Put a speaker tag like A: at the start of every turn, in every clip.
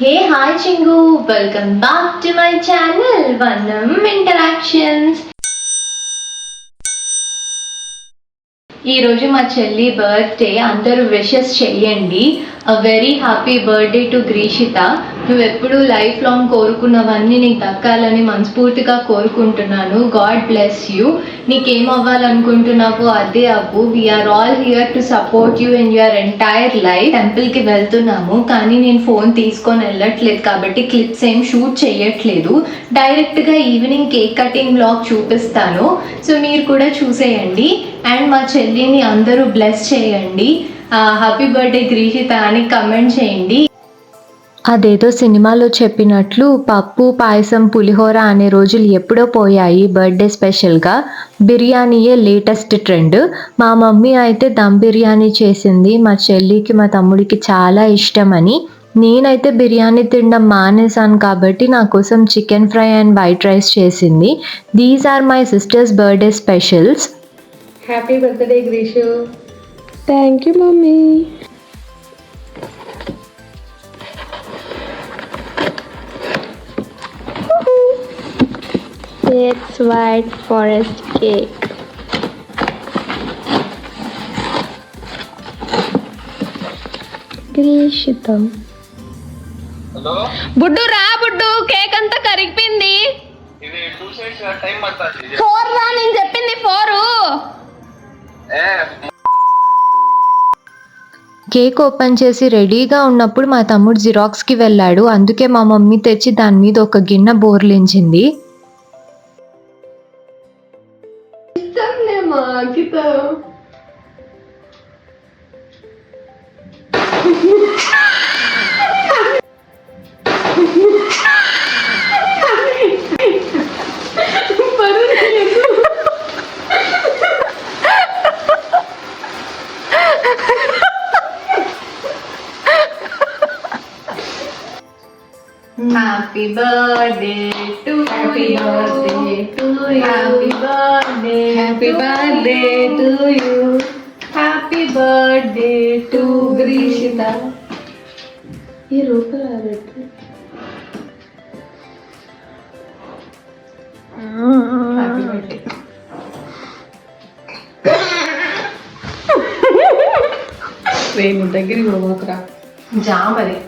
A: Hey, hi Chingu, welcome back to my channel, Vanam Interactions. ఈ రోజు మా చెల్లి బర్త్డే, అందరూ విషెస్ చేయండి. A very happy birthday to Greeshitha. నువ్వు ఎప్పుడు లైఫ్ లాంగ్ కోరుకున్నవన్నీ నీకు దక్కాలని మనస్ఫూర్తిగా కోరుకుంటున్నాను. God bless you. నీకేం అవ్వాలనుకుంటున్నావో అదే అవ్వు. We're all here to support you in your entire life. టెంపుల్కి వెళ్తున్నాము, కానీ నేను ఫోన్ తీసుకొని వెళ్ళట్లేదు కాబట్టి క్లిప్స్ ఏం షూట్ చేయట్లేదు. డైరెక్ట్గా ఈవినింగ్ కేక్ కటింగ్ బ్లాగ్ చూపిస్తాను, సో మీరు కూడా చూసేయండి. అండ్ మా చెల్లిని అందరూ బ్లెస్ చేయండి. హ్యాపీ బర్త్డే గ్రీషిత అని కమెంట్ చేయండి. అదేదో సినిమాలో చెప్పినట్లు పప్పు పాయసం పులిహోర అనే రోజులు ఎప్పుడో పోయాయి. బర్త్డే స్పెషల్గా బిర్యానీయే లేటెస్ట్ ట్రెండ్. మా మమ్మీ అయితే దమ్ బిర్యానీ చేసింది. మా చెల్లికి మా తమ్ముడికి చాలా ఇష్టమని. నేనైతే బిర్యానీ తినడం మానేసాను కాబట్టి నా కోసం chicken fry and white rice చేసింది. These are my sister's birthday specials.
B: Happy birthday Greeshu.
C: Thank you mummy. It's white forest cake. గ్రీషితం.
B: బుడ్డు రా బుడ్డు, కేక్ అంతా కరిగిపోయింది.
D: ఇది 2 సైడ్స్ టైం పడుతుంది.
B: 4 రా, నేను చెప్పింది 4.
A: కేక్ ఓపెన్ చేసి రెడీగా ఉన్నప్పుడు మా తమ్ముడు జిరాక్స్కి వెళ్ళాడు. అందుకే మా మమ్మీ తెచ్చి దాని మీద ఒక గిన్నె బోర్లించింది. Happy birthday to you. Happy birthday to you. Happy birthday. Happy birthday to you. Happy birthday to Grishita.
C: ఈ రూపల పెట్టు.
A: Happy birthday.
B: వేణు దగ్గరికి పోకరా.
A: జామరి.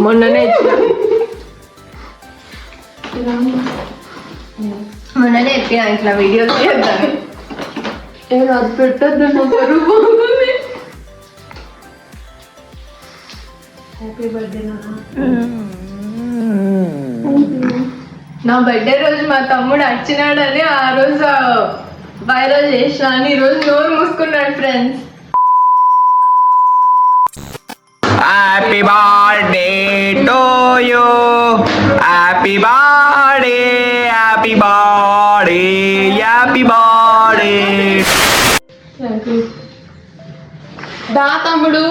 A: మొన్ననే ఎప్పిన ఇట్లా వీడియోలు చేద్దాను.
C: అది పెట్టద్దు, నా బరువు బాగుంది. హ్యాపీ బర్త్డే
A: నా బర్త్డే రోజు మా తమ్ముడు వచ్చినాడని ఆ రోజు వైరల్ చేసిన అని ఈరోజు నోరు మూసుకున్నాడు friends.
D: Happy birthday to you. Happy birthday, happy birthday, happy birthday.
A: దా తమ్ముడు.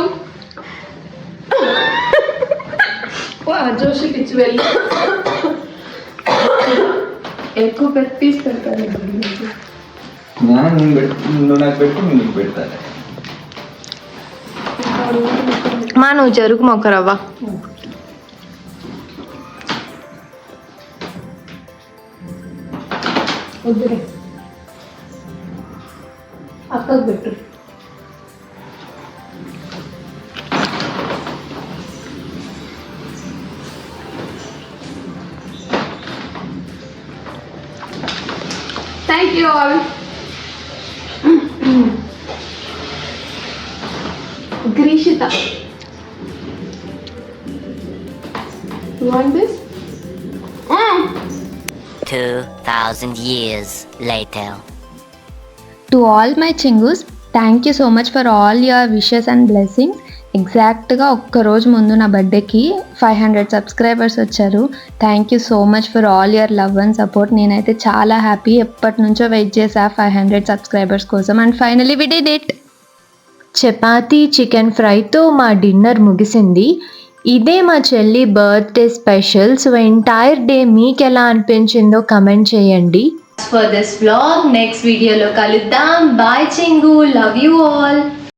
C: జోషి పిచ్చి వెళ్ళి ఎక్కువ పీస్ పెడతాను.
D: నువ్వు నాకు పెట్టు, నీకు పెడతాను.
A: మా నువ్వు జరుగు మొక్కరవ్వ.
C: వద్దురే, అక్కకు పెట్టు.
A: Thank you all.
C: Grishita. You want this?
E: 2000 years later.
C: To all my chingus, thank you so much for all your wishes and blessings. ఎగ్జాక్ట్గా ఒక్కరోజు ముందు నా బర్త్డేకి 500 సబ్స్క్రైబర్స్ వచ్చారు. Thank you so much for all your love and support. నేనైతే చాలా happy. ఎప్పటి నుంచో వెయిట్ చేసా 500 సబ్స్క్రైబర్స్ కోసం, and finally we did it. Chapati chicken ఫ్రైతో మా డిన్నర్ ముగిసింది. ఇదే మా చెల్లి birthday special. So entire day మీకు ఎలా అనిపించిందో కమెంట్ చేయండి. ఫర్ దిస్ వ్లాగ్ నెక్స్ట్ వీడియోలో కలుద్దాం. Bye Chingu, love you all.